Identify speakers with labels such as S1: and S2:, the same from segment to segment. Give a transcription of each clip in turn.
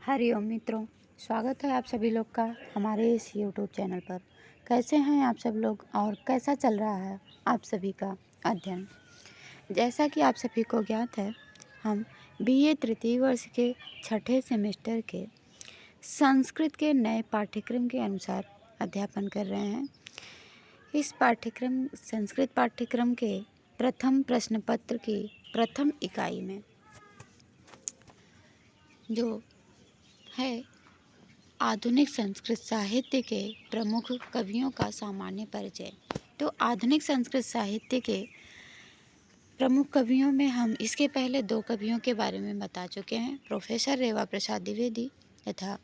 S1: हरिओम मित्रों, स्वागत है आप सभी लोग का हमारे इस यूट्यूब चैनल पर। कैसे हैं आप सब लोग और कैसा चल रहा है आप सभी का अध्ययन। जैसा कि आप सभी को ज्ञात है, हम बीए तृतीय वर्ष के छठे सेमेस्टर के संस्कृत के नए पाठ्यक्रम के अनुसार अध्यापन कर रहे हैं। इस संस्कृत पाठ्यक्रम के प्रथम प्रश्न पत्र की प्रथम इकाई में जो है आधुनिक संस्कृत साहित्य के प्रमुख कवियों का सामान्य परिचय। तो आधुनिक संस्कृत साहित्य के प्रमुख कवियों में हम इसके पहले दो कवियों के बारे में बता चुके हैं, प्रोफेसर रेवा प्रसाद द्विवेदी तथा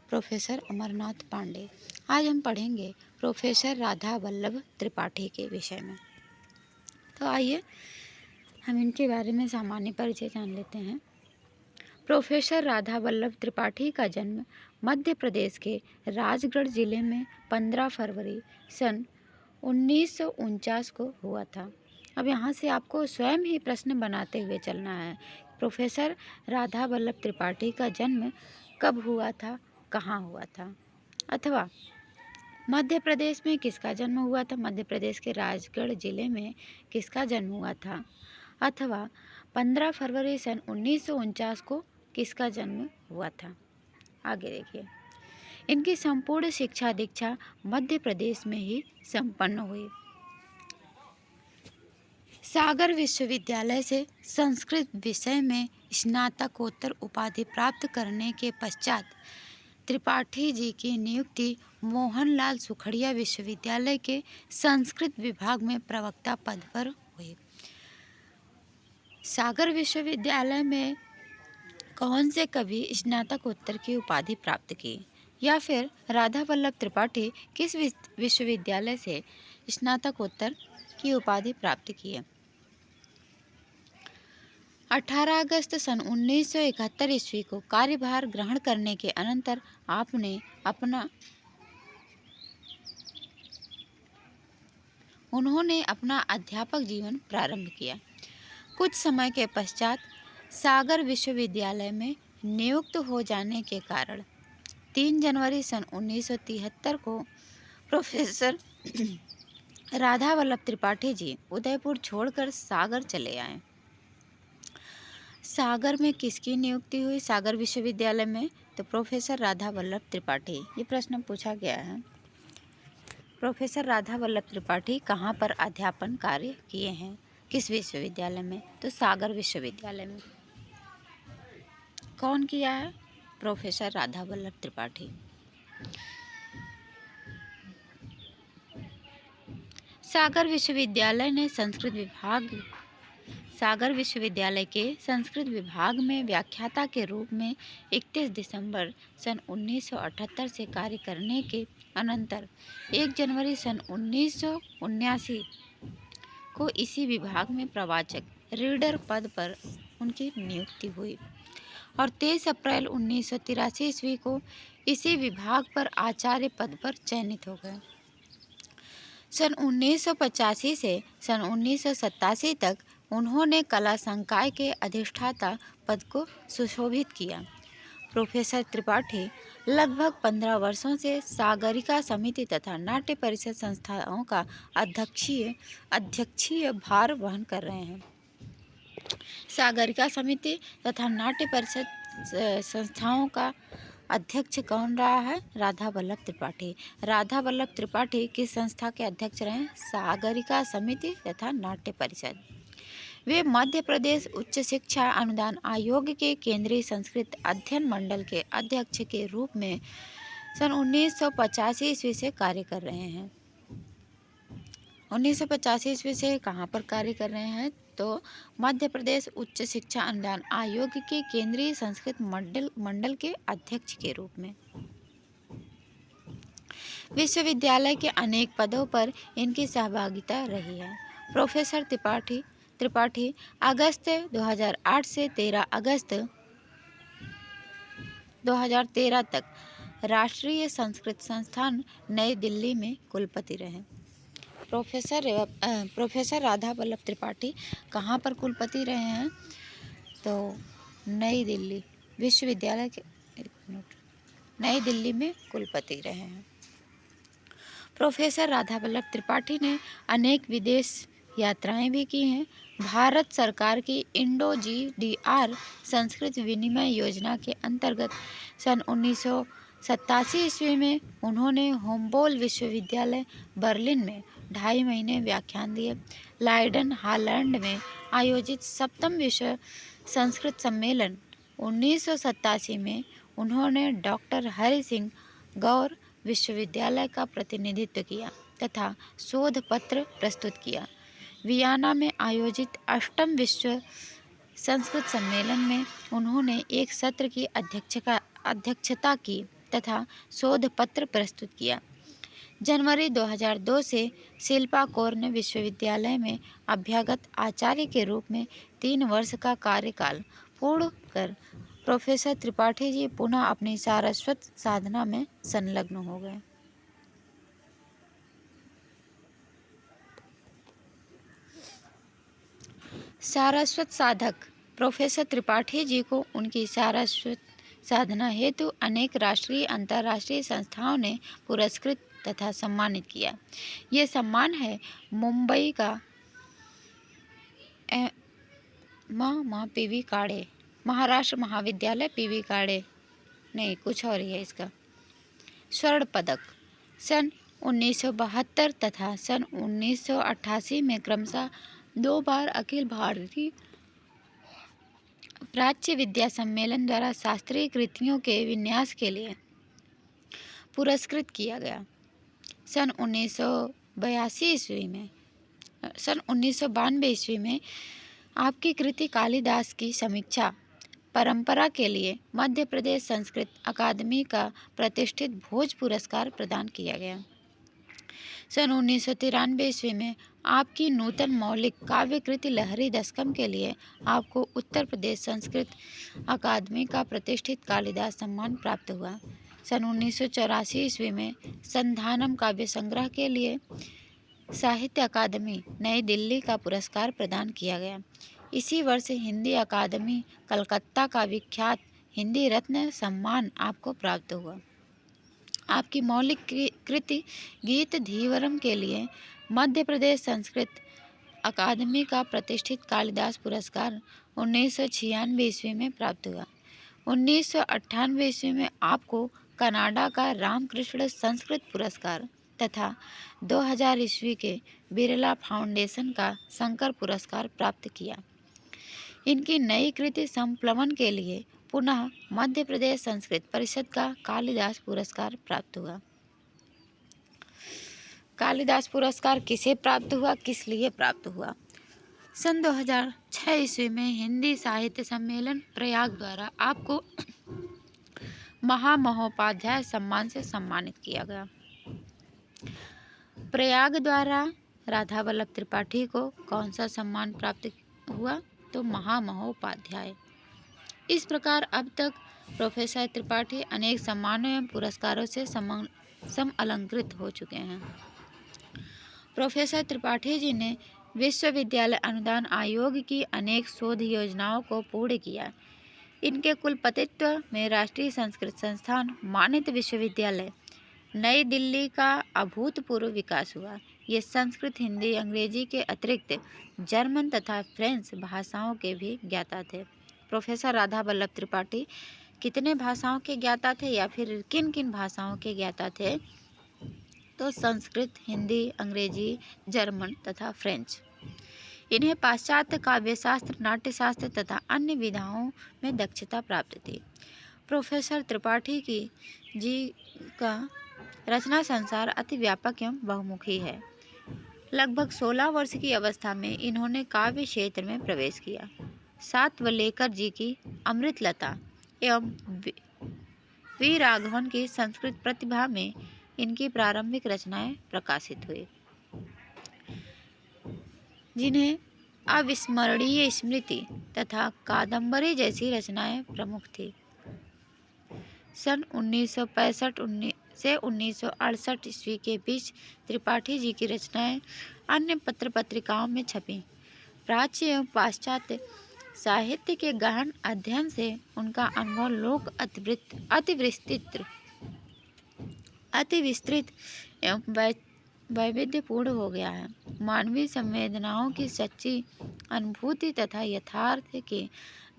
S1: प्रोफेसर अमरनाथ पांडे। आज हम पढ़ेंगे प्रोफेसर राधा वल्लभ त्रिपाठी के विषय में। तो आइए हम इनके बारे में सामान्य परिचय जान लेते हैं। प्रोफेसर राधा वल्लभ त्रिपाठी का जन्म मध्य प्रदेश के राजगढ़ जिले में 15 फरवरी सन 1949 को हुआ था। अब यहाँ से आपको स्वयं ही प्रश्न बनाते हुए चलना है। प्रोफेसर राधा वल्लभ त्रिपाठी का जन्म कब हुआ था, कहाँ हुआ था, अथवा मध्य प्रदेश में किसका जन्म हुआ था, मध्य प्रदेश के राजगढ़ जिले में किसका जन्म हुआ था, अथवा 15 फरवरी सन 1949 को किसका जन्म हुआ था। आगे देखिए, इनकी संपूर्ण शिक्षा दीक्षा मध्य प्रदेश में ही संपन्न हुई। सागर विश्वविद्यालय से संस्कृत विषय में स्नातकोत्तर उपाधि प्राप्त करने के पश्चात त्रिपाठी जी की नियुक्ति मोहनलाल सुखड़िया विश्वविद्यालय के संस्कृत विभाग में प्रवक्ता पद पर हुई। सागर विश्वविद्यालय में कौन से कवि स्नातकोत्तर की उपाधि प्राप्त की, या फिर राधा वल्लभ त्रिपाठी किस विश्वविद्यालय से स्नातकोत्तर की उपाधि प्राप्त की है। 18 अगस्त सन 1971 ईस्वी को कार्यभार ग्रहण करने के अनंतर उन्होंने अपना अध्यापक जीवन प्रारंभ किया। कुछ समय के पश्चात सागर विश्वविद्यालय में नियुक्त हो जाने के कारण 3 जनवरी सन 1973 को प्रोफेसर राधा वल्लभ त्रिपाठी जी उदयपुर छोड़कर सागर चले आए। सागर में किसकी नियुक्ति हुई सागर विश्वविद्यालय में, तो प्रोफेसर राधा वल्लभ त्रिपाठी। ये प्रश्न पूछा गया है। प्रोफेसर राधा वल्लभ त्रिपाठी कहाँ पर अध्यापन कार्य किए हैं, किस विश्वविद्यालय में, तो सागर विश्वविद्यालय में। कौन किया है, प्रोफेसर राधा वल्लभ त्रिपाठी। सागर विश्वविद्यालय के संस्कृत विभाग में व्याख्याता के रूप में 31 दिसंबर सन 1978 से कार्य करने के अनंतर 1 जनवरी सन 1979 को इसी विभाग में प्रवाचक रीडर पद पर उनकी नियुक्ति हुई और 23 अप्रैल 1983 ईस्वी को इसी विभाग पर आचार्य पद पर चयनित हो गए। सन 1985 से सन 1987 तक उन्होंने कला संकाय के अधिष्ठाता पद को सुशोभित किया। प्रोफेसर त्रिपाठी लगभग 15 वर्षों से सागरिका समिति तथा नाट्य परिषद संस्थाओं का अध्यक्षीय भार वहन कर रहे हैं। सागरिका समिति तथा नाट्य परिषद संस्थाओं का अध्यक्ष कौन रहा है, राधा वल्लभ त्रिपाठी। राधा वल्लभ त्रिपाठी किस संस्था के अध्यक्ष रहे, सागरिका समिति तथा नाट्य परिषद। वे मध्य प्रदेश उच्च शिक्षा अनुदान आयोग के केंद्रीय संस्कृत अध्ययन मंडल के अध्यक्ष के रूप में सन 1985 ईस्वी से कार्य कर रहे हैं। 1985 ईस्वी से कहाँ पर कार्य कर रहे हैं, तो मध्य प्रदेश उच्च शिक्षा अनुदान आयोग के केंद्रीय संस्कृत मंडल के अध्यक्ष के रूप में। विश्वविद्यालय के अनेक पदों पर इनकी सहभागिता रही है। प्रोफेसर त्रिपाठी अगस्त 2008 से 13 अगस्त 2013 तक राष्ट्रीय संस्कृत संस्थान नई दिल्ली में कुलपति रहे। प्रोफेसर राधा वल्लभ त्रिपाठी कहाँ पर कुलपति रहे हैं, तो नई दिल्ली विश्वविद्यालय के एक मिनट, नई दिल्ली में कुलपति रहे हैं। प्रोफेसर राधा वल्लभ त्रिपाठी ने अनेक विदेश यात्राएं भी की हैं। भारत सरकार की इंडो GDR संस्कृत विनिमय योजना के अंतर्गत सन 1987 ईस्वी में उन्होंने होम्बोल्ट विश्वविद्यालय बर्लिन में 2.5 महीने व्याख्यान दिए। लाइडन हॉलैंड में आयोजित 7वां विश्व संस्कृत सम्मेलन 1987 में उन्होंने डॉक्टर हरि सिंह गौर विश्वविद्यालय का प्रतिनिधित्व किया तथा शोध पत्र प्रस्तुत किया। वियना में आयोजित 8वां विश्व संस्कृत सम्मेलन में उन्होंने एक सत्र की अध्यक्षता की तथा शोध पत्र प्रस्तुत किया। जनवरी 2002 से शिल्पा कौर विश्वविद्यालय में अभ्यागत आचार्य के रूप में 3 वर्ष का कार्यकाल पूर्ण कर प्रोफेसर त्रिपाठी जी पुनः अपनी सारस्वत साधना में संलग्न हो गए। सारस्वत साधक प्रोफेसर त्रिपाठी जी को उनकी सारस्वत साधना हेतु अनेक राष्ट्रीय अंतर्राष्ट्रीय संस्थाओं ने पुरस्कृत तथा सम्मानित किया। ये सम्मान है मुंबई का PV काड़े, महाराष्ट्र महाविद्यालय PV काड़े, नहीं कुछ और ही है इसका, स्वर्ण पदक सन 1972 तथा सन 1988 में क्रमशः 2 बार अखिल भारतीय प्राच्य विद्या सम्मेलन द्वारा शास्त्रीय कृतियों के विन्यास के लिए पुरस्कृत किया गया। सन 1992 ईस्वी में आपकी कृति कालिदास की समीक्षा परंपरा के लिए मध्य प्रदेश संस्कृत अकादमी का प्रतिष्ठित भोज पुरस्कार प्रदान किया गया। सन 1993 ईस्वी में आपकी नूतन मौलिक काव्य कृति लहरी दशकम के लिए आपको उत्तर प्रदेश संस्कृत अकादमी का प्रतिष्ठित कालिदास सम्मान प्राप्त हुआ। सन 1984 ईस्वी में संधानम काव्य संग्रह के लिए साहित्य अकादमी नई दिल्ली का पुरस्कार प्रदान किया गया। इसी वर्ष हिंदी अकादमी कलकत्ता का विख्यात हिंदी रत्न सम्मान आपको प्राप्त हुआ। आपकी मौलिक कृति गीत धीवरम के लिए मध्य प्रदेश संस्कृत अकादमी का प्रतिष्ठित कालिदास पुरस्कार 1996 ईस्वी में प्राप्त हुआ। 1998 ईस्वी में आपको कनाडा का रामकृष्ण संस्कृत पुरस्कार तथा 2000 ईस्वी के बिरला फाउंडेशन का शंकर पुरस्कार प्राप्त किया। इनकी नई कृति संप्लवन के लिए पुनः मध्य प्रदेश संस्कृत परिषद का कालिदास पुरस्कार प्राप्त हुआ। कालिदास पुरस्कार किसे प्राप्त हुआ, किस लिए प्राप्त हुआ? सन 2006 ईस्वी में हिंदी साहित्य सम्मेलन प्रयाग द्वारा आपको महामहोपाध्याय सम्मान से सम्मानित किया गया। प्रयाग द्वारा राधा वल्लभ त्रिपाठी को कौन सा सम्मान प्राप्त हुआ? तो महामहोपाध्याय। इस प्रकार अब तक प्रोफेसर त्रिपाठी अनेक सम्मानों एवं पुरस्कारों से अलंकृत हो चुके हैं। प्रोफेसर त्रिपाठी जी ने विश्वविद्यालय अनुदान आयोग की अनेक शोध योजनाओं को पूर्ण किया। इनके कुलपतित्व में राष्ट्रीय संस्कृत संस्थान मानित विश्वविद्यालय नई दिल्ली का अभूतपूर्व विकास हुआ। ये संस्कृत, हिंदी, अंग्रेजी के अतिरिक्त जर्मन तथा फ्रेंच भाषाओं के भी ज्ञाता थे। प्रोफेसर राधा वल्लभ त्रिपाठी कितने भाषाओं के ज्ञाता थे या फिर किन किन भाषाओं के ज्ञाता थे? तो संस्कृत, हिंदी, अंग्रेजी, जर्मन तथा फ्रेंच। इन्हें पाश्चात्य काव्यशास्त्र, नाट्यशास्त्र तथा अन्य विधाओं में दक्षता प्राप्त थी। प्रोफेसर त्रिपाठी जी का रचना संसार अति व्यापक एवं बहुमुखी है। लगभग 16 वर्ष की अवस्था में इन्होंने काव्य क्षेत्र में प्रवेश किया। सात वलेकर जी की अमृतलता एवं वी राघवन की संस्कृत प्रतिभा में इनकी प्रारंभिक रचनाएं प्रकाशित हुई, जिन्हें अविस्मरणीय स्मृति तथा कादम्बरी जैसी रचनाएं प्रमुख थी। सन 1965 से 1968 ईस्वी के बीच त्रिपाठी जी की रचनाएं अन्य पत्र पत्रिकाओं में छपी। प्राच्य एवं पाश्चात्य साहित्य के गहन अध्ययन से उनका अनुभव लोक अति विस्तृत एवं वैविध्यपूर्ण हो गया है। मानवीय संवेदनाओं की सच्ची अनुभूति तथा यथार्थ के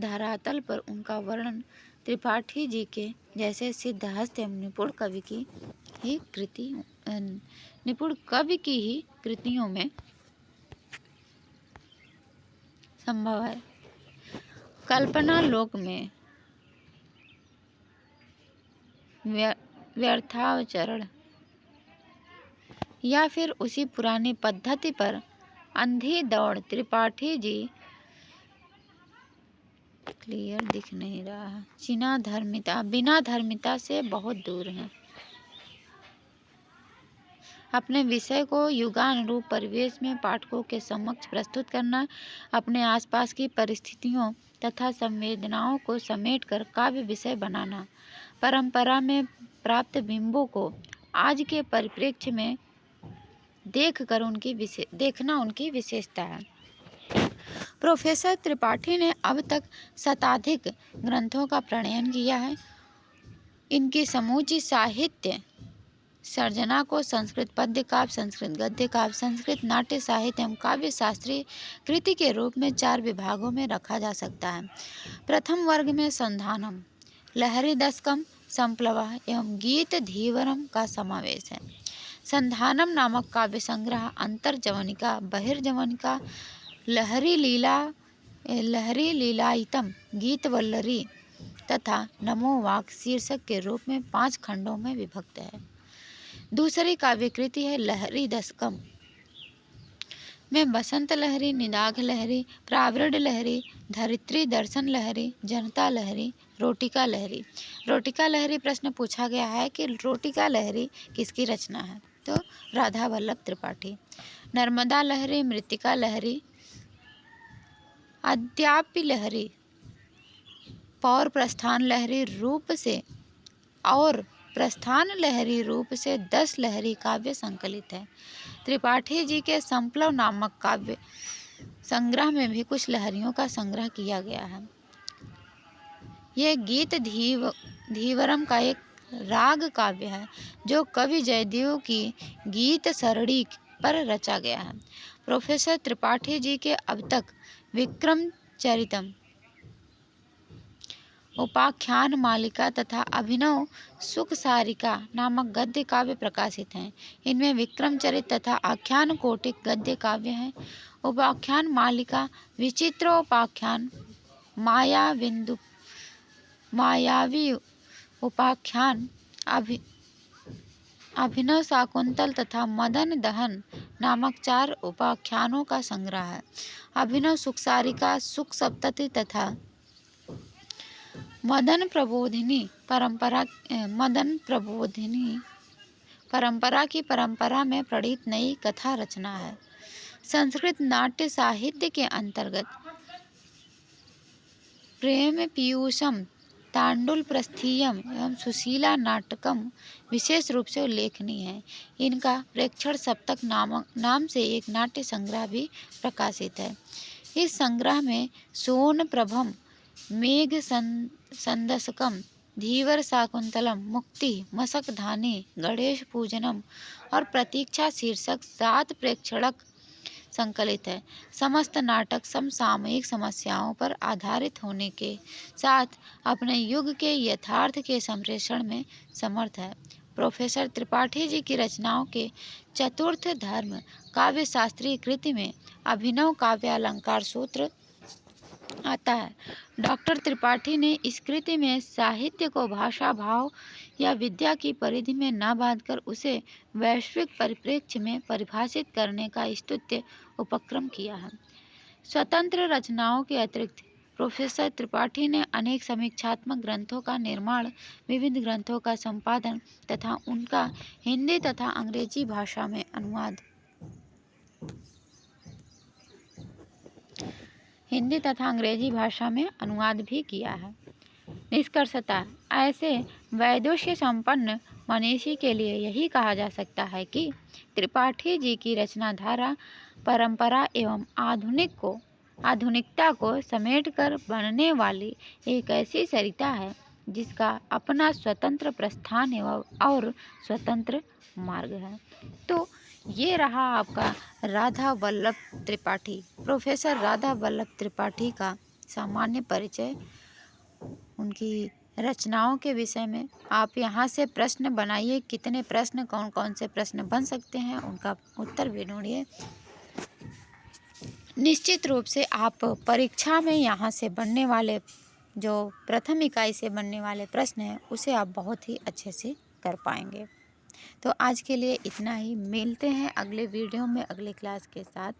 S1: धरातल पर उनका वर्णन त्रिपाठी जी के जैसे सिद्धहस्त एवं निपुण कवि की ही कृतियों में संभव है। कल्पना लोक में व्यर्थाचरण या फिर उसी पुरानी पद्धति पर अंधी दौड़ त्रिपाठी जी क्लियर दिख नहीं रहा है, बिना धर्मिता से बहुत दूर हैं। अपने विषय को युगानुरूप परिवेश में पाठकों के समक्ष प्रस्तुत करना, अपने आसपास की परिस्थितियों तथा संवेदनाओं को समेटकर काव्य विषय बनाना, परंपरा में प्राप्त बिंबों को आज के परिप्रेक्ष्य में देखना उनकी विशेषता है। प्रोफेसर त्रिपाठी ने अब तक शताधिक ग्रंथों का प्रणयन किया है। इनकी समूची साहित्य सर्जना को संस्कृत पद्य काव्य, संस्कृत गद्य काव्य, संस्कृत नाट्य साहित्य एवं काव्य शास्त्रीय कृति के रूप में 4 विभागों में रखा जा सकता है। प्रथम वर्ग में संधानम, लहरी दशकम, संप्लवा एवं गीत धीवरम का समावेश है। संधानम नामक काव्य संग्रह अंतर्जवनिका, बहिर्जवनिका, लहरी लीलायितम, गीतवल्लरी तथा नमो वाक शीर्षक के रूप में 5 खंडों में विभक्त है। दूसरी काव्य कृति है लहरी दशकम में बसंत लहरी, निदाघ लहरी, प्रावृढ़ लहरी, धरित्री दर्शन लहरी, जनता लहरी, रोटिका लहरी। रोटिका लहरी प्रश्न पूछा गया है कि रोटिका लहरी किसकी रचना है, तो राधा वल्लभ त्रिपाठी। नर्मदा लहरी, मृत्तिका लहरी, अद्यापि लहरी, पौर प्रस्थान लहरी रूप से और प्रस्थान लहरी रूप से 10 लहरी काव्य संकलित है। त्रिपाठी जी के संप्लव नामक काव्य संग्रह में भी कुछ लहरियों का संग्रह किया गया है। यह गीत धीवरम का एक राग काव्य है जो कवि जयदेव की गीत सरणी पर रचा गया है। प्रोफेसर त्रिपाठी जी के अब तक विक्रम चरितम, उपाख्यान मालिका तथा अभिनव सुख सारिका नामक गद्य काव्य प्रकाशित हैं। इनमें विक्रम चरित तथा आख्यान कोटिक गद्य काव्य हैं। उपाख्यान मालिका विचित्रोपाख्यान, मायावी उपाख्यान, अभिनव शाकुंतल तथा मदन दहन नामक 4 उपाख्यानों का संग्रह है। अभिनव सुखसारिका, सुख सप्तति तथा मदन प्रबोधिनी परंपरा में प्रणीत नई कथा रचना है। संस्कृत नाट्य साहित्य के अंतर्गत प्रेम पीयूषम, तांडुल प्रस्थीयम एवं सुशीला नाटकम विशेष रूप से उल्लेखनीय है। इनका प्रेक्षण सप्तक नाम से एक नाट्य संग्रह भी प्रकाशित है। इस संग्रह में सोन प्रभम, मेघ संदशकम, धीवर शाकुंतलम, मुक्ति, मशक धानी, गणेश पूजनम और प्रतीक्षा शीर्षक 7 प्रेक्षणक संकलित है। समस्त नाटक समसामयिक समस्याओं पर आधारित होने के साथ अपने युग के यथार्थ के संप्रेषण में समर्थ है। प्रोफेसर त्रिपाठी जी की रचनाओं के चतुर्थ धर्म काव्य शास्त्रीय कृति में अभिनव काव्यालंकार सूत्र आता है। डॉक्टर त्रिपाठी ने इस कृति में साहित्य को भाषा, भाव या विद्या की परिधि में न बांधकर उसे वैश्विक परिप्रेक्ष्य में परिभाषित करने का स्तुत्य उपक्रम किया है। स्वतंत्र रचनाओं के अतिरिक्त प्रोफेसर त्रिपाठी ने अनेक समीक्षात्मक ग्रंथों का निर्माण, विविध ग्रंथों का संपादन तथा उनका हिंदी तथा अंग्रेजी भाषा में अनुवाद भी किया है। निष्कर्षतः ऐसे वैदुष्य संपन्न मनीषी के लिए यही कहा जा सकता है कि त्रिपाठी जी की रचना धारा परंपरा एवं आधुनिक को आधुनिकता को समेटकर बनने वाली एक ऐसी सरिता है जिसका अपना स्वतंत्र प्रस्थान एवं और स्वतंत्र मार्ग है। तो ये रहा आपका राधा वल्लभ त्रिपाठी, प्रोफेसर राधा वल्लभ त्रिपाठी का सामान्य परिचय, उनकी रचनाओं के विषय में। आप यहाँ से प्रश्न बनाइए, कितने प्रश्न, कौन कौन से प्रश्न बन सकते हैं, उनका उत्तर भी ढूंढिए। निश्चित रूप से आप परीक्षा में यहाँ से बनने वाले जो प्रथम इकाई से बनने वाले प्रश्न हैं उसे आप बहुत ही अच्छे से कर पाएंगे। तो आज के लिए इतना ही। मिलते हैं अगले वीडियो में अगले क्लास के साथ,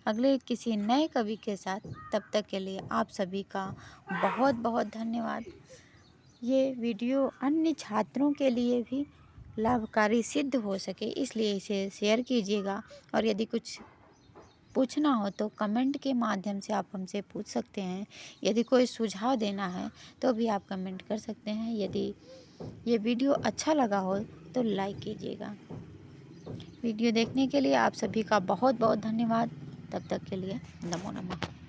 S1: अगले किसी नए कवि के साथ। तब तक के लिए आप सभी का बहुत बहुत धन्यवाद। ये वीडियो अन्य छात्रों के लिए भी लाभकारी सिद्ध हो सके इसलिए इसे शेयर कीजिएगा। और यदि कुछ पूछना हो तो कमेंट के माध्यम से आप हमसे पूछ सकते हैं। यदि कोई सुझाव देना है तो भी आप कमेंट कर सकते हैं। यदि ये वीडियो अच्छा लगा हो तो लाइक कीजिएगा। वीडियो देखने के लिए आप सभी का बहुत बहुत धन्यवाद। तब तक के लिए नमो नमः।